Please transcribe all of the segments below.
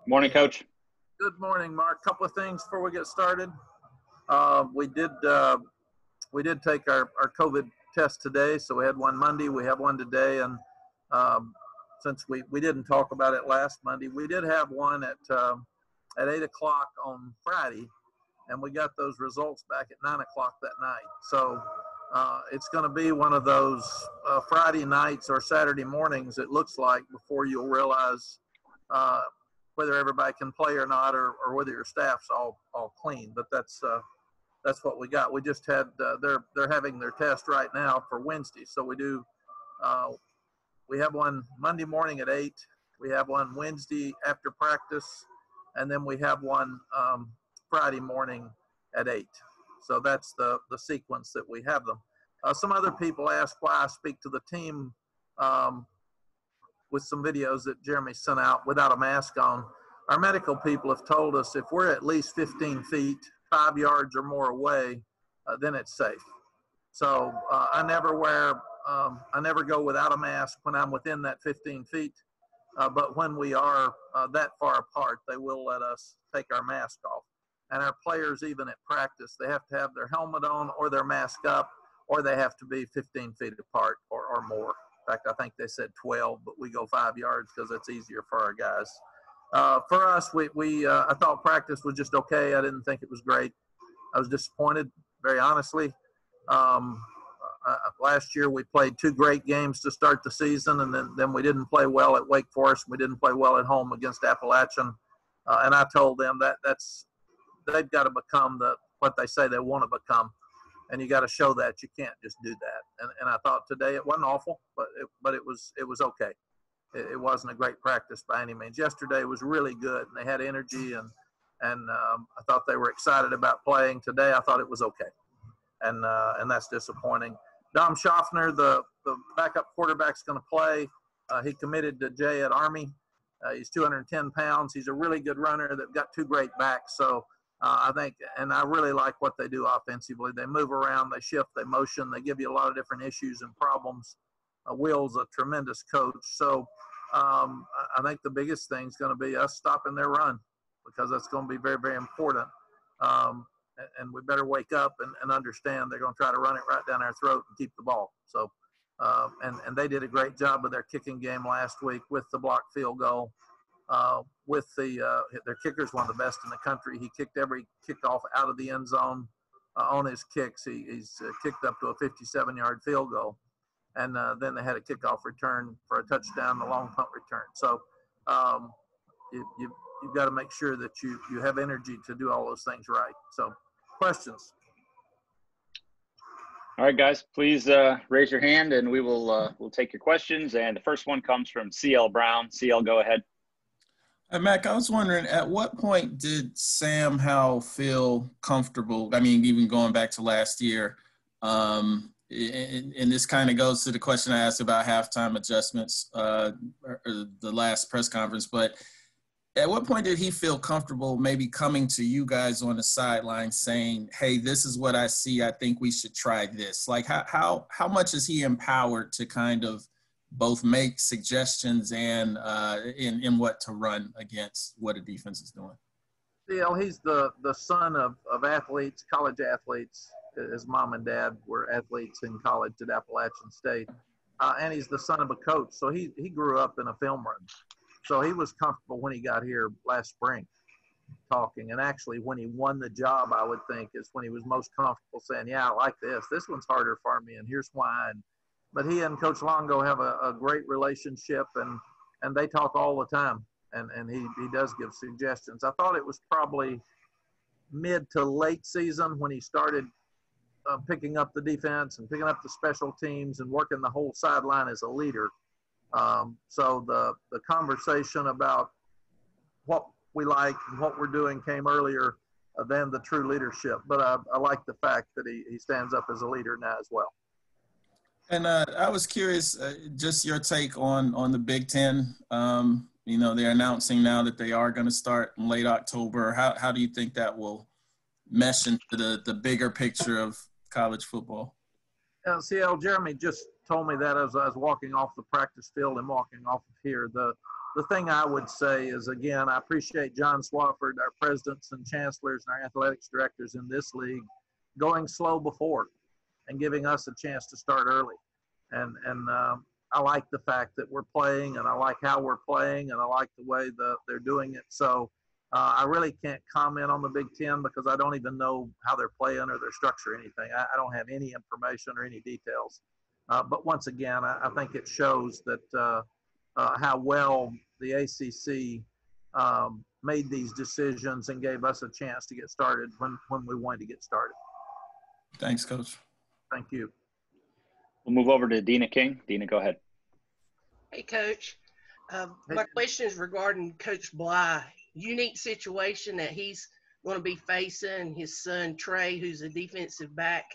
Morning, Coach. Good morning, Mark. Couple of things before we get started. We did take our COVID test today, so we had one Monday. We have one today, and since we didn't talk about it last Monday, we did have one at 8 o'clock on Friday, and we got those results back at 9 o'clock that night. So it's going to be one of those Friday nights or Saturday mornings, it looks like, before you'll realize whether everybody can play or not, or whether your staff's all clean. But that's what we got. We just had they're having their test right now for Wednesday. So we have one Monday morning at 8. We have one Wednesday after practice, and then we have one Friday morning at 8. So that's the sequence that we have them. Some other people ask why I speak to the team with some videos that Jeremy sent out without a mask on. Our medical people have told us if we're at least 15 feet, 5 yards or more away, then it's safe. So I never go without a mask when I'm within that 15 feet. But when we are that far apart, they will let us take our mask off. And our players, even at practice, they have to have their helmet on or their mask up, or they have to be 15 feet apart or more. In fact, I think they said 12, but we go 5 yards because it's easier for our guys. For us, I thought practice was just okay. I didn't think it was great. I was disappointed, very honestly. Last year we played 2 great games to start the season, and then we didn't play well at Wake Forest. We didn't play well at home against Appalachian. And I told them they've got to become what they say they want to become. And you got to show that. You can't just do that. And I thought today it wasn't awful, but it was okay. It wasn't a great practice by any means. Yesterday was really good, and they had energy, and I thought they were excited about playing. Today I thought it was okay, and that's disappointing. Dom Schaffner, the backup quarterback's going to play. He committed to Jay at Army. He's 210 pounds. He's a really good runner. They've got 2 great backs, so I think, and I really like what they do offensively. They move around, they shift, they motion, they give you a lot of different issues and problems. Will's a tremendous coach. So I think the biggest thing is going to be us stopping their run, because that's going to be very, very important. And we better wake up and understand they're going to try to run it right down our throat and keep the ball. So, and they did a great job with their kicking game last week with the blocked field goal. Their kicker's one of the best in the country. He kicked every kickoff out of the end zone on his kicks. He's kicked up to a 57-yard field goal. And then they had a kickoff return for a touchdown, a long punt return. So you've got to make sure that you have energy to do all those things right. So questions? All right, guys, please raise your hand, and we'll take your questions. And the first one comes from CL Brown. CL, go ahead. Mac, I was wondering, at what point did Sam Howell feel comfortable? I mean, even going back to last year, and this kind of goes to the question I asked about halftime adjustments, or the last press conference, but at what point did he feel comfortable maybe coming to you guys on the sideline saying, hey, this is what I see, I think we should try this? Like, how much is he empowered to kind of both make suggestions and in what to run against what a defense is doing? He's the son of athletes, college athletes. His mom and dad were athletes in college at Appalachian State. And he's the son of a coach. So he grew up in a film room. So he was comfortable when he got here last spring talking. And actually when he won the job, I would think, is when he was most comfortable saying, yeah, I like this. This one's harder for me, and here's why. But he and Coach Longo have a great relationship, and they talk all the time. And he does give suggestions. I thought it was probably mid to late season when he started picking up the defense and picking up the special teams and working the whole sideline as a leader. So the conversation about what we like and what we're doing came earlier than the true leadership. But I like the fact that he stands up as a leader now as well. And I was curious, just your take on the Big Ten. They're announcing now that they are going to start in late October. How do you think that will mesh into the bigger picture of college football? CL, Jeremy just told me that as I was walking off the practice field and walking off of here. The the thing I would say is, again, I appreciate John Swafford, our presidents and chancellors and our athletics directors in this league, going slow before and giving us a chance to start early. And I like the fact that we're playing, and I like how we're playing, and I like the way they're doing it. So I really can't comment on the Big Ten because I don't even know how they're playing or their structure or anything. I don't have any information or any details. But once again, I think it shows that how well the ACC made these decisions and gave us a chance to get started when we wanted to get started. Thanks, Coach. Thank you. We'll move over to Dina King. Dina, go ahead. Hey, Coach. My question is regarding Coach Bly. Unique situation that he's going to be facing his son, Trey, who's a defensive back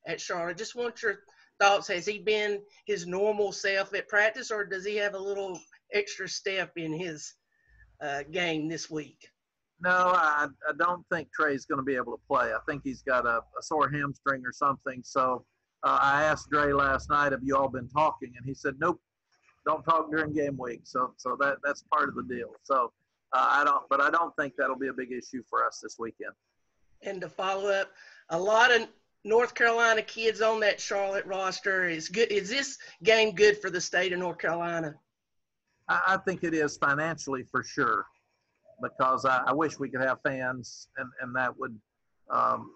at Charlotte. Just want your thoughts. Has he been his normal self at practice, or does he have a little extra step in his game this week? No, I don't think Trey's going to be able to play. I think he's got a sore hamstring or something. So I asked Dre last night, have you all been talking? And he said, nope, don't talk during game week. So that's part of the deal. So I don't think that'll be a big issue for us this weekend. And to follow up, a lot of North Carolina kids on that Charlotte roster. Is this game good for the state of North Carolina? I think it is financially for sure, because I wish we could have fans and that would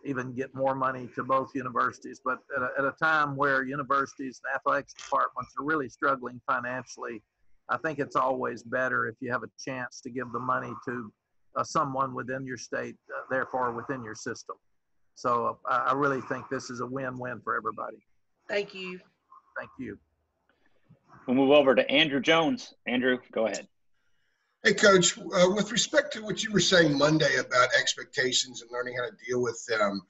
even get more money to both universities. But at a time where universities and athletics departments are really struggling financially, I think it's always better if you have a chance to give the money to someone within your state, therefore within your system. So I really think this is a win-win for everybody. Thank you. Thank you. We'll move over to Andrew Jones. Andrew, go ahead. Hey, Coach, with respect to what you were saying Monday about expectations and learning how to deal with them,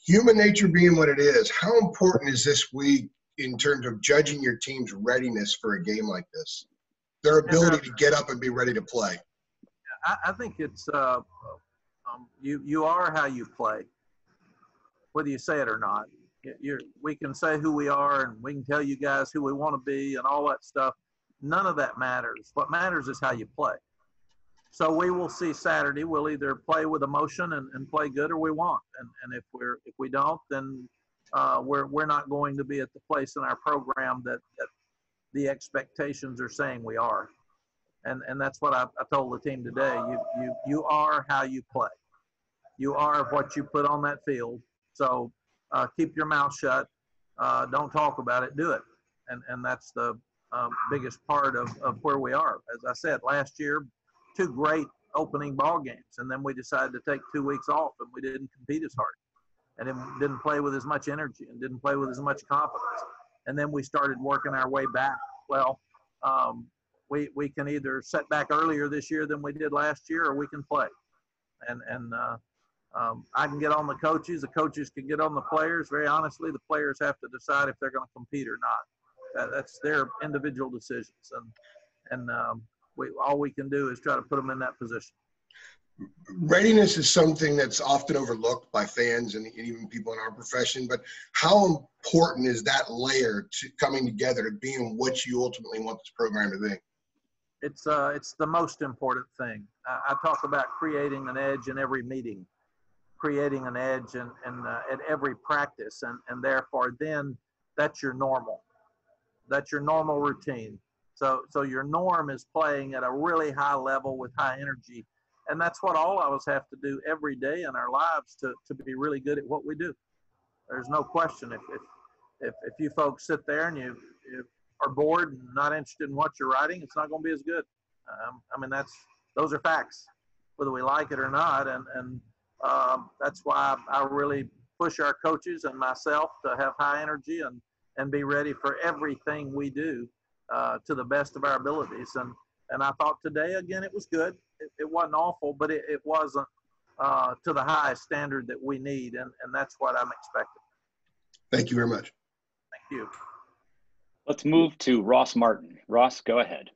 human nature being what it is, how important is this week in terms of judging your team's readiness for a game like this? Their ability to get up and be ready to play. I think it's you are how you play, whether you say it or not. We can say who we are, and we can tell you guys who we want to be and all that stuff. None of that matters. What matters is how you play. So we will see Saturday. We'll either play with emotion and play good, or we won't. And if we don't, then we're not going to be at the place in our program that the expectations are saying we are. And that's what I told the team today. You are how you play. You are what you put on that field. So keep your mouth shut. Don't talk about it. Do it. And that's the biggest part of where we are. As I said, last year, 2 great opening ball games, and then we decided to take 2 weeks off, and we didn't compete as hard, and didn't play with as much energy, and didn't play with as much confidence. And then we started working our way back. Well, we can either set back earlier this year than we did last year, or we can play. And I can get on the coaches can get on the players. Very honestly, the players have to decide if they're going to compete or not. That's their individual decisions, and all we can do is try to put them in that position. Readiness is something that's often overlooked by fans and even people in our profession, but how important is that layer to coming together to being what you ultimately want this program to be? It's the most important thing. I talk about creating an edge in every meeting, creating an edge at every practice, and therefore then that's your normal. That's your normal routine. So your norm is playing at a really high level with high energy. And that's what all of us have to do every day in our lives to be really good at what we do. There's no question. If you folks sit there and you are bored and not interested in what you're writing, it's not going to be as good. I mean, those are facts, whether we like it or not. And that's why I really push our coaches and myself to have high energy and be ready for everything we do to the best of our abilities. And I thought today, again, it was good. It wasn't awful, but it wasn't to the highest standard that we need, and that's what I'm expecting. Thank you very much. Thank you. Let's move to Ross Martin. Ross, go ahead.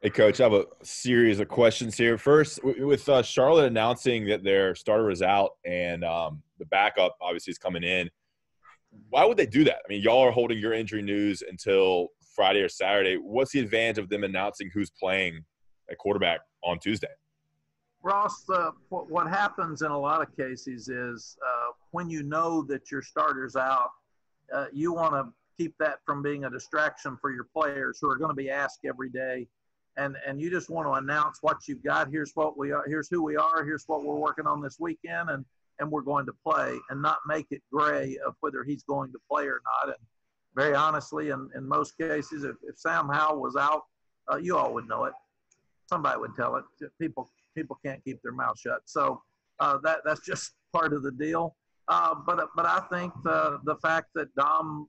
Hey, Coach, I have a series of questions here. First, with Charlotte announcing that their starter is out and the backup obviously is coming in, why would they do that? I mean, y'all are holding your injury news until Friday or Saturday. What's the advantage of them announcing who's playing at quarterback on Tuesday? Ross, what happens in a lot of cases is when you know that your starter's out, you want to keep that from being a distraction for your players who are going to be asked every day. And you just want to announce what you've got. Here's what we are. Here's who we are. Here's what we're working on this weekend. And we're going to play, and not make it gray of whether he's going to play or not. And very honestly, in most cases, if Sam Howell was out, you all would know it. Somebody would tell it. People can't keep their mouth shut. So that's just part of the deal. But I think the fact that Dom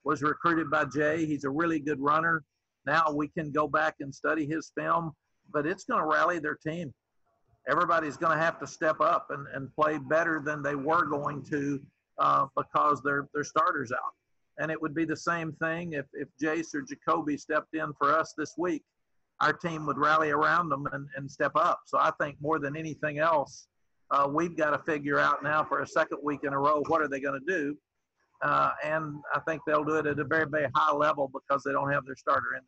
was recruited by Jay, he's a really good runner. Now we can go back and study his film, but it's going to rally their team. Everybody's going to have to step up and play better than they were going to because their starter's out. And it would be the same thing if Jace or Jacoby stepped in for us this week. Our team would rally around them and step up. So I think more than anything else, we've got to figure out now for a second week in a row, what are they going to do? And I think they'll do it at a very, very high level because they don't have their starter in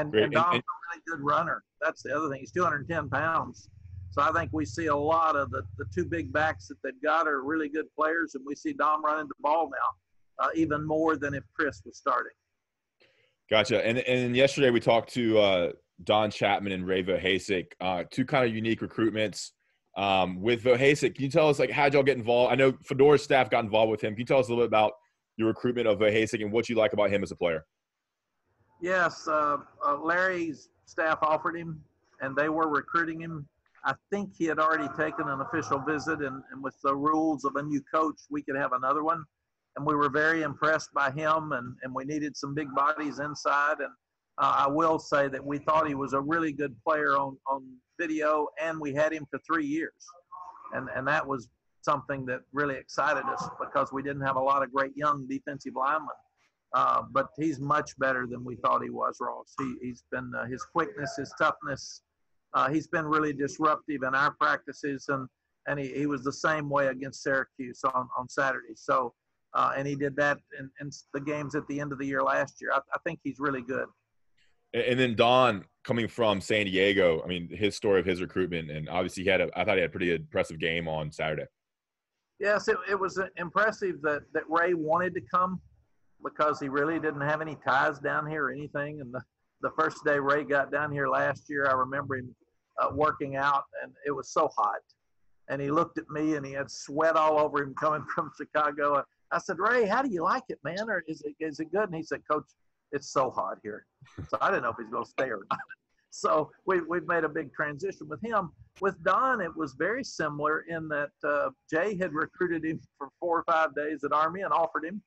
there. And Dom's a really good runner. That's the other thing. He's 210 pounds. So I think we see a lot of the two big backs that they've got are really good players, and we see Dom running the ball now even more than if Chris was starting. Gotcha. And yesterday we talked to Don Chapman and Ray Vohasek, two kind of unique recruitments. With Vohasek, can you tell us, like, how'd y'all get involved? I know Fedora's staff got involved with him. Can you tell us a little bit about your recruitment of Vohasek and what you like about him as a player? Yes, Larry's staff offered him, and they were recruiting him. I think he had already taken an official visit, and with the rules of a new coach, we could have another one. And we were very impressed by him, and we needed some big bodies inside. And I will say that we thought he was a really good player on video, and we had him for 3 years. And that was something that really excited us because we didn't have a lot of great young defensive linemen. But he's much better than we thought he was, Ross. He's been his quickness, his toughness. He's been really disruptive in our practices, and he was the same way against Syracuse on Saturday. So, and he did that in the games at the end of the year last year. I think he's really good. And then Don, coming from San Diego, I mean, his story of his recruitment, and obviously I thought he had a pretty impressive game on Saturday. Yes, it was impressive that Ray wanted to come because he really didn't have any ties down here or anything. And the first day Ray got down here last year, I remember him working out, and it was so hot. And he looked at me, and he had sweat all over him coming from Chicago. I said, Ray, how do you like it, man? Or is it good? And he said, Coach, it's so hot here. So I didn't know if he's going to stay or not. So we've made a big transition with him. With Don, it was very similar in that Jay had recruited him for 4 or 5 days at Army and offered him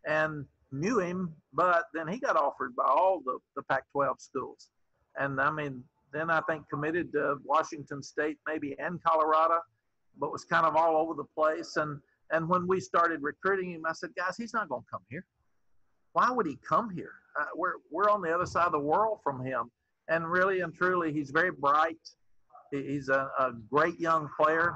and knew him, but then he got offered by all the Pac-12 schools. And, I mean, then I think committed to Washington State maybe and Colorado, but was kind of all over the place. And when we started recruiting him, I said, guys, he's not going to come here. Why would he come here? We're on the other side of the world from him. And really and truly, he's very bright. He's a great young player.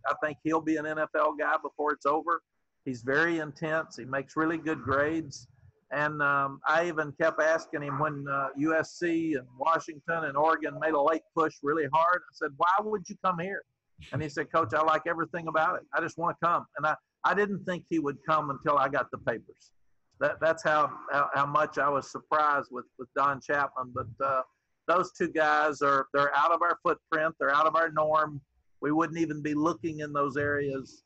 I think he'll be an NFL guy before it's over. He's very intense. He makes really good grades. And I even kept asking him when USC and Washington and Oregon made a late push really hard. I said, why would you come here? And he said, Coach, I like everything about it. I just want to come. And I didn't think he would come until I got the papers. That's how much I was surprised with Don Chapman. But those two guys they're out of our footprint. They're out of our norm. We wouldn't even be looking in those areas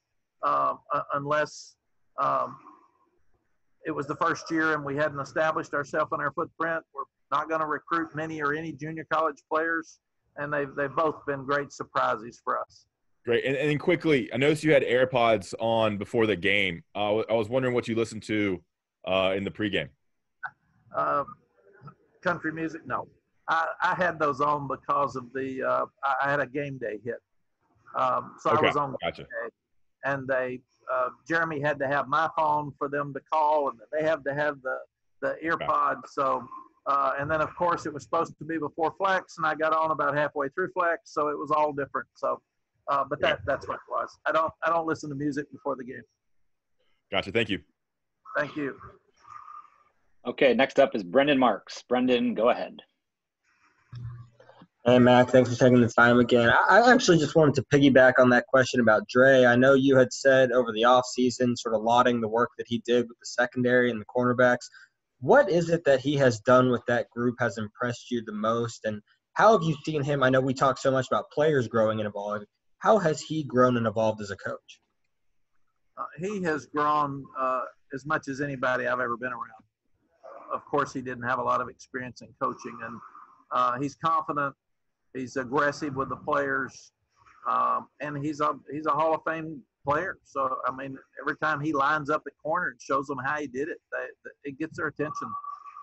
unless it was the first year and we hadn't established ourselves in our footprint. We're not going to recruit many or any junior college players, and they've both been great surprises for us. Great. And then quickly, I noticed you had AirPods on before the game. I was wondering what you listened to in the pregame. Country music? No. I had those on because of I had a game day hit. So okay. I was on gotcha. Game day, and Jeremy had to have my phone for them to call, and they have to have the earpod. Okay. So, and then of course it was supposed to be before Flex, and I got on about halfway through Flex, so it was all different. So, but that's what it was. I don't listen to music before the game. Gotcha. Thank you. Thank you. Okay, next up is Brendan Marks. Brendan, go ahead. Hey, Mac, thanks for taking the time again. I actually just wanted to piggyback on that question about Dre. I know you had said over the offseason sort of lauding the work that he did with the secondary and the cornerbacks. What is it that he has done with that group has impressed you the most? And how have you seen him? I know we talk so much about players growing and evolving. How has he grown and evolved as a coach? He has grown as much as anybody I've ever been around. Of course, he didn't have a lot of experience in coaching, and he's confident. He's aggressive with the players, and he's a Hall of Fame player. So, I mean, every time he lines up at corner and shows them how he did it, it gets their attention,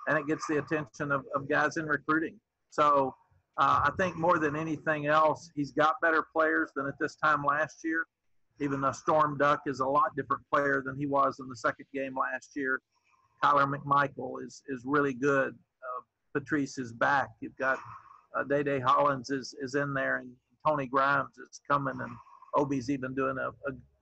and it gets the attention of guys in recruiting. So I think more than anything else, he's got better players than at this time last year. Even though Storm Duck is a lot different player than he was in the second game last year. Kyler McMichael is really good. Patrice is back. You've got Day Hollins is in there, and Tony Grimes is coming, and Obi's even doing a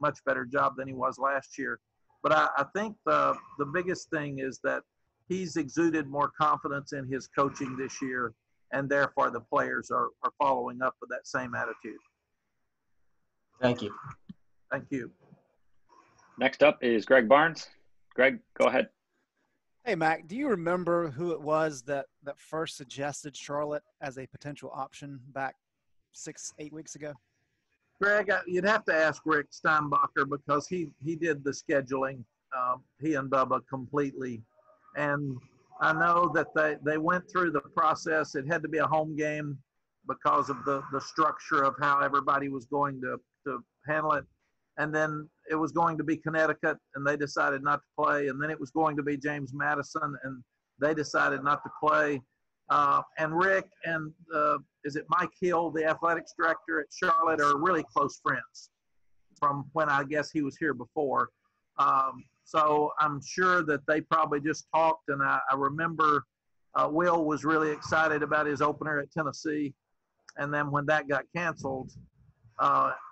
much better job than he was last year. But I think the biggest thing is that he's exuded more confidence in his coaching this year, and therefore the players are following up with that same attitude. Thank you. Thank you. Next up is Greg Barnes. Greg, go ahead. Hey, Mac, do you remember who it was that first suggested Charlotte as a potential option back 6-8 weeks ago? Greg, you'd have to ask Rick Steinbacher because he did the scheduling, he and Bubba completely. And I know that they went through the process. It had to be a home game because of the structure of how everybody was going to handle it. And then it was going to be Connecticut, and they decided not to play. And then it was going to be James Madison, and they decided not to play. And Rick and is it Mike Hill, the athletics director at Charlotte, are really close friends from when I guess he was here before. So I'm sure that they probably just talked. And I remember Will was really excited about his opener at Tennessee. And then when that got canceled,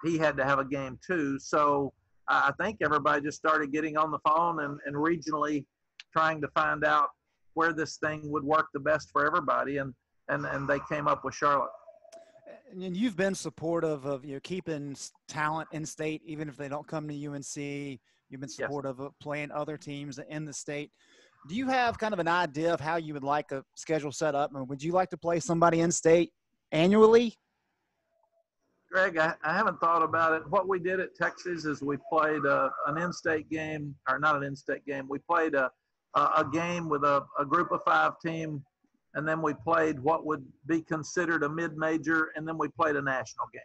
he had to have a game too. So I think everybody just started getting on the phone and regionally trying to find out where this thing would work the best for everybody. And they came up with Charlotte. And you've been supportive of keeping talent in state, even if they don't come to UNC. You've been supportive of playing other teams in the state. Do you have kind of an idea of how you would like a schedule set up? I mean, would you like to play somebody in state annually? Greg, I haven't thought about it. What we did at Texas is we played an in-state game, or not an in-state game. We played a game with a group of 5 team, and then we played what would be considered a mid-major, and then we played a national game.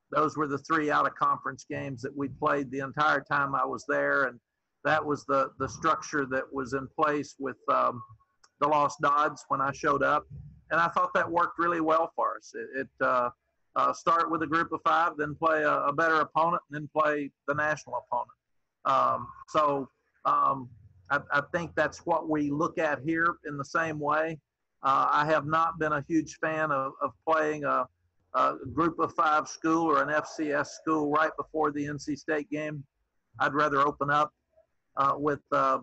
Those were the 3 out-of-conference games that we played the entire time I was there, and that was the structure that was in place with the Lost Dodds when I showed up, and I thought that worked really well for us. Start with a group of 5, then play a better opponent, and then play the national opponent. I think that's what we look at here in the same way. I have not been a huge fan of playing a group of 5 school or an FCS school right before the NC State game. I'd rather open up with a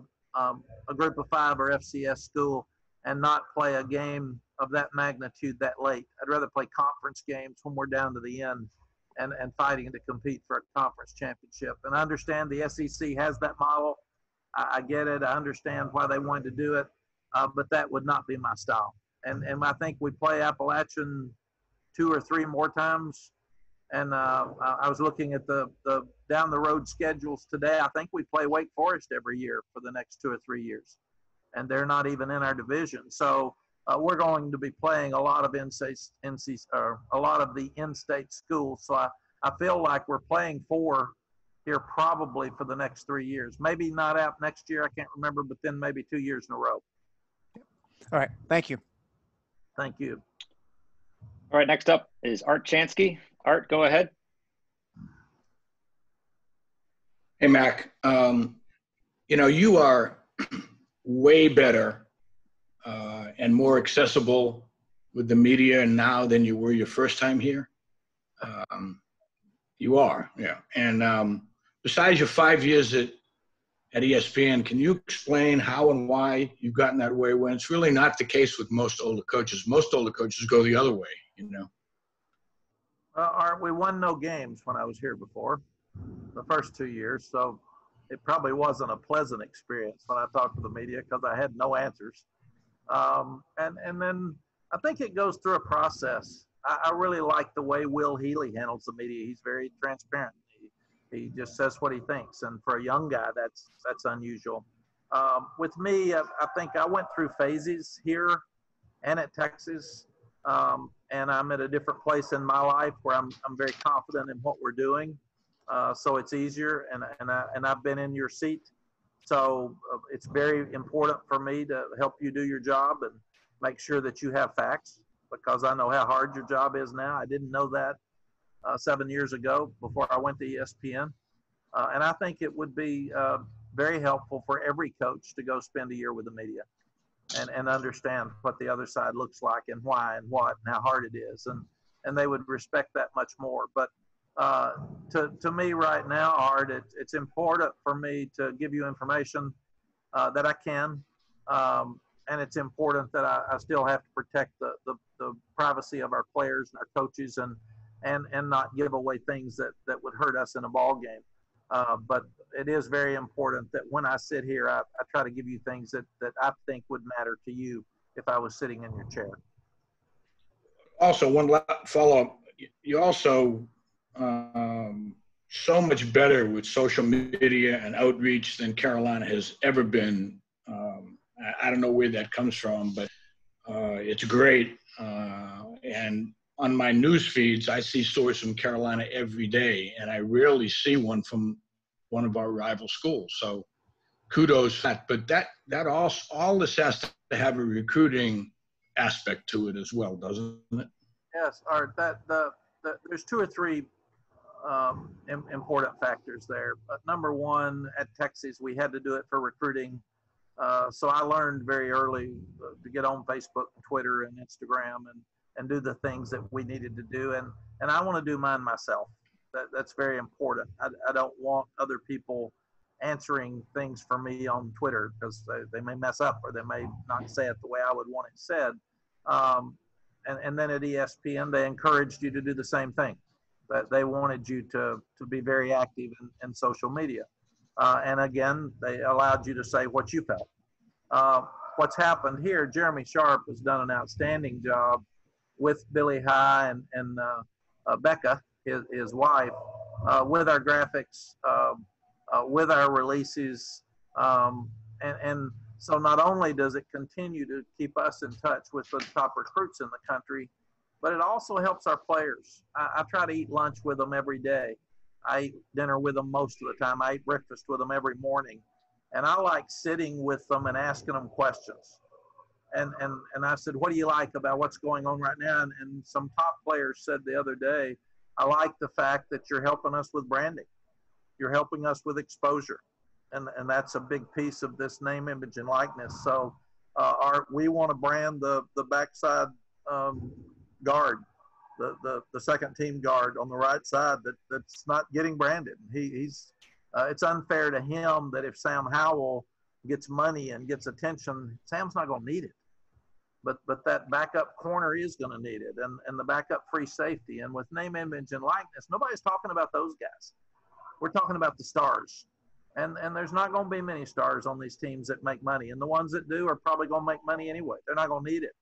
group of 5 or FCS school and not play a game of that magnitude that late. I'd rather play conference games when we're down to the end and fighting to compete for a conference championship. And I understand the SEC has that model. I get it. I understand why they wanted to do it, but that would not be my style. And I think we play Appalachian 2 or 3 more times. And I was looking at the down the road schedules today. I think we play Wake Forest every year for the next 2 or 3 years, and they're not even in our division. So we're going to be playing a lot of a lot of the in-state schools. So I feel like we're playing 4 here probably for the next 3 years. Maybe not out next year. I can't remember, but then maybe 2 years in a row. All right. Thank you. Thank you. All right, next up is Art Chansky. Art, go ahead. Hey, Mac. You are way better and more accessible with the media now than you were your first time here. You are, yeah. And besides your 5 years at at ESPN. Can you explain how and why you've gotten that way when it's really not the case with most older coaches? Most older coaches go the other way, you know. We won no games when I was here before, the first 2 years. So it probably wasn't a pleasant experience when I talked to the media because I had no answers. And then I think it goes through a process. I really like the way Will Healy handles the media. He's very transparent. He just says what he thinks. And for a young guy, that's unusual. With me, I think I went through phases here and at Texas. And I'm at a different place in my life where I'm very confident in what we're doing. So it's easier, and I've been in your seat. So it's very important for me to help you do your job and make sure that you have facts, because I know how hard your job is now. I didn't know that 7 years ago before I went to ESPN. And I think it would be very helpful for every coach to go spend a year with the media and understand what the other side looks like and why and what and how hard it is. And they would respect that much more. But to me right now, Art, it's important for me to give you information that I can. And it's important that I still have to protect the privacy of our players and our coaches and not give away things that would hurt us in a ball game. But it is very important that when I sit here, I try to give you things that I think would matter to you if I was sitting in your chair. Also, one follow-up. You also so much better with social media and outreach than Carolina has ever been. I don't know where that comes from, but it's great. And on my news feeds, I see stories from Carolina every day, and I rarely see one from one of our rival schools. So kudos for that. But that all this has to have a recruiting aspect to it as well, doesn't it? Yes, Art. There's two or three important factors there. But number one, at Texas, we had to do it for recruiting. So I learned very early to get on Facebook, and Twitter, and Instagram, and do the things that we needed to do. And I want to do mine myself. That's very important. I don't want other people answering things for me on Twitter because they may mess up or they may not say it the way I would want it said. And then at ESPN, they encouraged you to do the same thing. That they wanted you to be very active in social media. And again, they allowed you to say what you felt. What's happened here, Jeremy Sharp has done an outstanding job with Billy High and Becca, his wife, with our graphics, with our releases. And so not only does it continue to keep us in touch with the top recruits in the country, but it also helps our players. I try to eat lunch with them every day. I eat dinner with them most of the time. I eat breakfast with them every morning. And I like sitting with them and asking them questions. And I said, what do you like about what's going on right now? And some top players said the other day, I like the fact that you're helping us with branding. You're helping us with exposure. And that's a big piece of this name, image, and likeness. So we want to brand the backside guard, the second team guard on the right side that's not getting branded. He's it's unfair to him that if Sam Howell gets money and gets attention, Sam's not going to need it. But that backup corner is going to need it, and the backup free safety. And with name, image, and likeness, nobody's talking about those guys. We're talking about the stars. And there's not going to be many stars on these teams that make money. And the ones that do are probably going to make money anyway. They're not going to need it.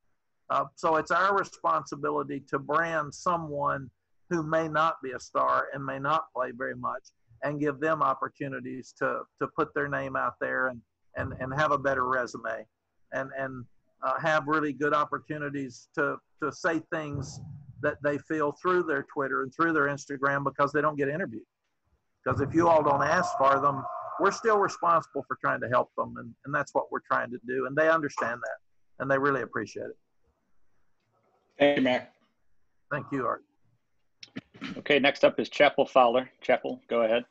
So it's our responsibility to brand someone who may not be a star and may not play very much and give them opportunities to put their name out there and have a better resume and have really good opportunities to say things that they feel through their Twitter and through their Instagram because they don't get interviewed. Because if you all don't ask for them, we're still responsible for trying to help them. And that's what we're trying to do. And they understand that. And they really appreciate it. Thank you, Mac. Thank you, Art. Okay, next up is Chapel Fowler. Chapel, go ahead.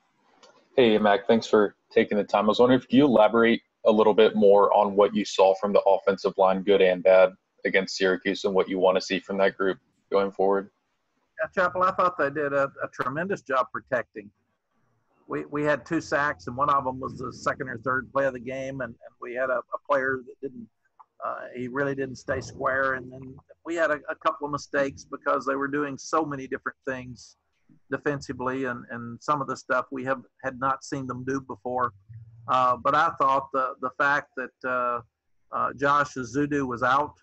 Hey, Mac, thanks for taking the time. I was wondering if you elaborate a little bit more on what you saw from the offensive line, good and bad, against Syracuse and what you want to see from that group going forward. Yeah, Chapel, I thought they did a tremendous job protecting. we had 2 sacks, and one of them was the second or third play of the game, and we had a player that didn't he really didn't stay square, and then we had a couple of mistakes because they were doing so many different things defensively, and some of the stuff we had not seen them do before. But I thought the fact that Josh Azudu was out,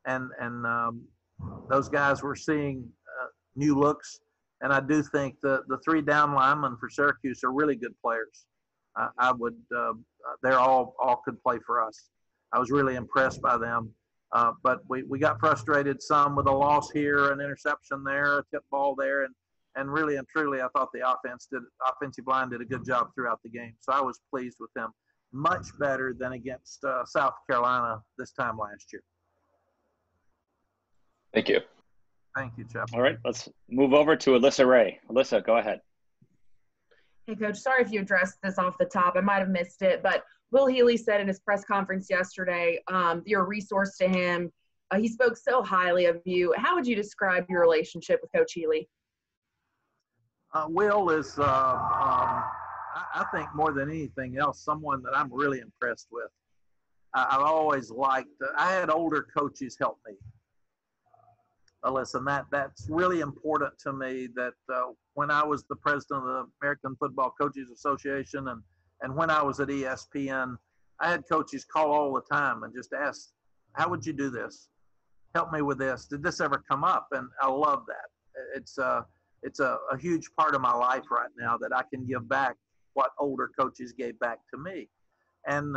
and those guys were seeing new looks. And I do think the 3 down linemen for Syracuse are really good players. They're all could play for us. I was really impressed by them. But we got frustrated some with a loss here, an interception there, a tip ball there. And really and truly, I thought the offensive line did a good job throughout the game. So I was pleased with them. Much better than against South Carolina this time last year. Thank you. Thank you, Jeff. All right, let's move over to Alyssa Ray. Alyssa, go ahead. Hey, Coach, sorry if you addressed this off the top. I might have missed it, but Will Healy said in his press conference yesterday, you're a resource to him. He spoke so highly of you. How would you describe your relationship with Coach Healy? Will is, I think more than anything else, someone that I'm really impressed with. I've always liked – I had older coaches help me. Listen, that's really important to me that when I was the president of the American Football Coaches Association and when I was at ESPN, I had coaches call all the time and just ask, how would you do this? Help me with this. Did this ever come up? And I love that. It's a huge part of my life right now that I can give back what older coaches gave back to me. And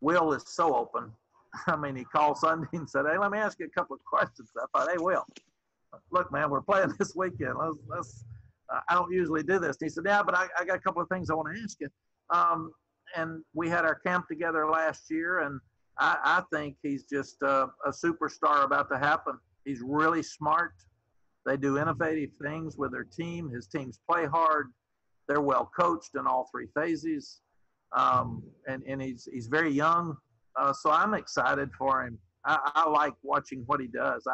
Will is so open. I mean, he called Sunday and said, hey, let me ask you a couple of questions. I thought, hey, Will, look, man, we're playing this weekend. I don't usually do this. And he said, yeah, but I got a couple of things I want to ask you. And we had our camp together last year, and I think he's just a superstar about to happen. He's really smart. They do innovative things with their team. His teams play hard. They're well coached in all 3 phases. And he's very young. So I'm excited for him. I like watching what he does.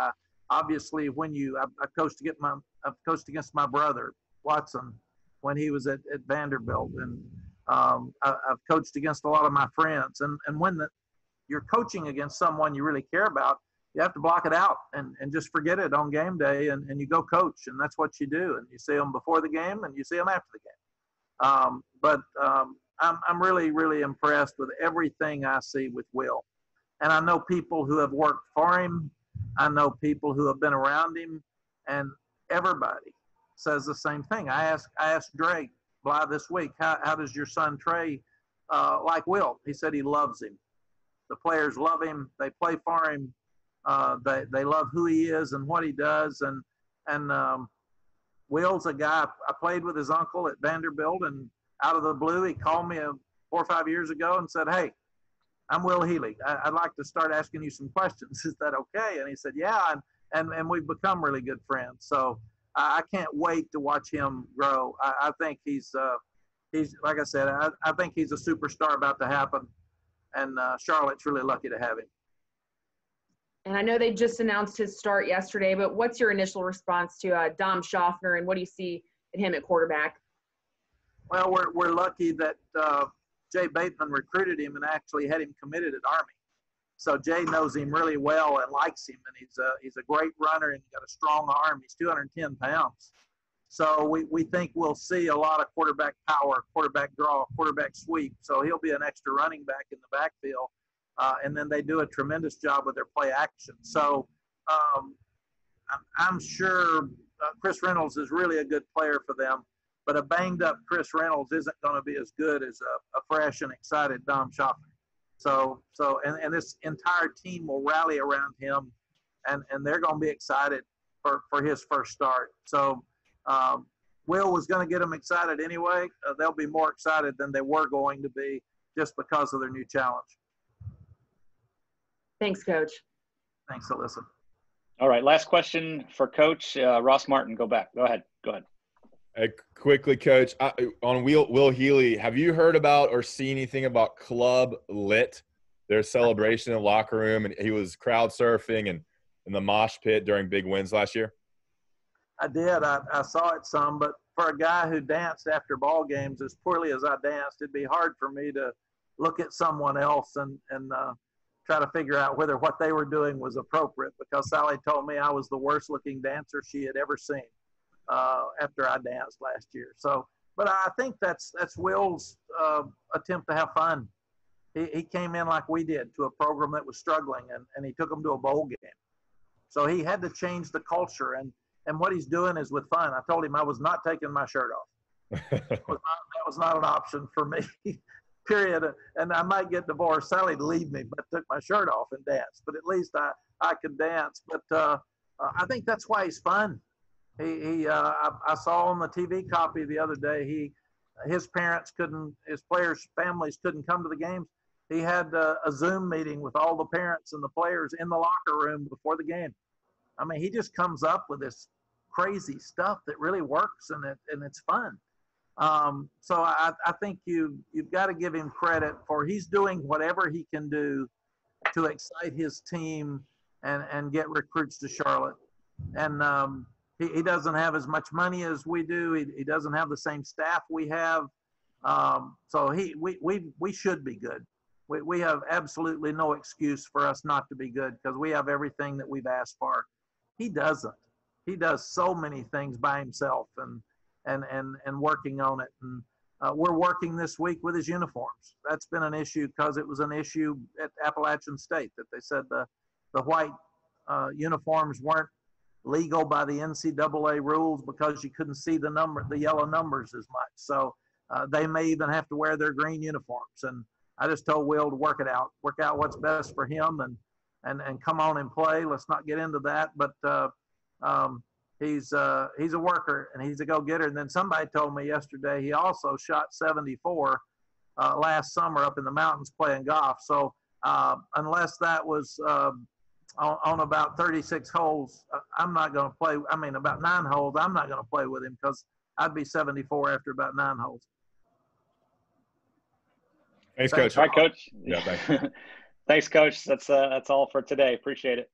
Obviously I've coached against my brother Watson when he was at Vanderbilt, and I've coached against a lot of my friends. And when you're coaching against someone you really care about, you have to block it out and just forget it on game day, and you go coach, and that's what you do. And you see them before the game and you see them after the game. But I'm really, really impressed with everything I see with Will. And I know people who have worked for him. I know people who have been around him, and everybody says the same thing. I asked Drake Bly this week, how does your son Trey like Will? He said he loves him. The players love him. They play for him. They love who he is and what he does. And Will's a guy, I played with his uncle at Vanderbilt, and out of the blue, he called me 4 or 5 years ago and said, hey, I'm Will Healy. I'd like to start asking you some questions. Is that okay? And he said, yeah. And we've become really good friends. So I can't wait to watch him grow. I think he's like I said, I think he's a superstar about to happen. And Charlotte's really lucky to have him. And I know they just announced his start yesterday, but what's your initial response to Dom Schaffner, and what do you see in him at quarterback? Well, we're lucky that Jay Bateman recruited him and actually had him committed at Army. So Jay knows him really well and likes him, and he's a great runner, and he's got a strong arm. He's 210 pounds. So we think we'll see a lot of quarterback power, quarterback draw, quarterback sweep. So he'll be an extra running back in the backfield. And then they do a tremendous job with their play action. So I'm sure Chris Reynolds is really a good player for them. But a banged-up Chris Reynolds isn't going to be as good as a fresh and excited Dom Schaffner. So this entire team will rally around him, and they're going to be excited for his first start. So Will was going to get them excited anyway. They'll be more excited than they were going to be just because of their new challenge. Thanks, Coach. Thanks, Alyssa. All right, last question for Coach. Ross Martin, go ahead. Quickly, Coach, on Will Healy, have you heard about or seen anything about Club Lit, their celebration in the locker room? And he was crowd surfing and in the mosh pit during big wins last year. I did. I saw it some, but for a guy who danced after ball games as poorly as I danced, it'd be hard for me to look at someone else and try to figure out whether what they were doing was appropriate, because Sally told me I was the worst looking dancer she had ever seen after I danced last year. So, but I think that's Will's attempt to have fun. He came in like we did to a program that was struggling, and he took them to a bowl game. So he had to change the culture, and what he's doing is with fun. I told him I was not taking my shirt off. That was not an option for me, period. And I might get divorced. Sally'd leave me, but took my shirt off and danced. But at least I could dance. But I think that's why he's fun. I saw on the TV copy the other day, his players' families couldn't come to the games. He had a Zoom meeting with all the parents and the players in the locker room before the game. I mean, he just comes up with this crazy stuff that really works, and it's fun. So I think you've got to give him credit for he's doing whatever he can do to excite his team and get recruits to Charlotte. And he doesn't have as much money as we do. He doesn't have the same staff we have. So we should be good. We have absolutely no excuse for us not to be good, because we have everything that we've asked for. He doesn't. He does so many things by himself and working on it. And we're working this week with his uniforms. That's been an issue, because it was an issue at Appalachian State that they said the white uniforms weren't legal by the NCAA rules because you couldn't see the yellow numbers as much. So they may even have to wear their green uniforms. And I just told Will to work out what's best for him and come on and play. Let's not get into that. But he's a worker, and he's a go-getter. And then somebody told me yesterday he also shot 74 last summer up in the mountains playing golf. So unless that was on about 36 holes, I'm not going to play. I mean, about 9 holes, I'm not going to play with him, because I'd be 74 after about 9 holes. Thanks, Coach. All right, Coach. Yeah, thanks. Thanks, Coach. That's all for today. Appreciate it.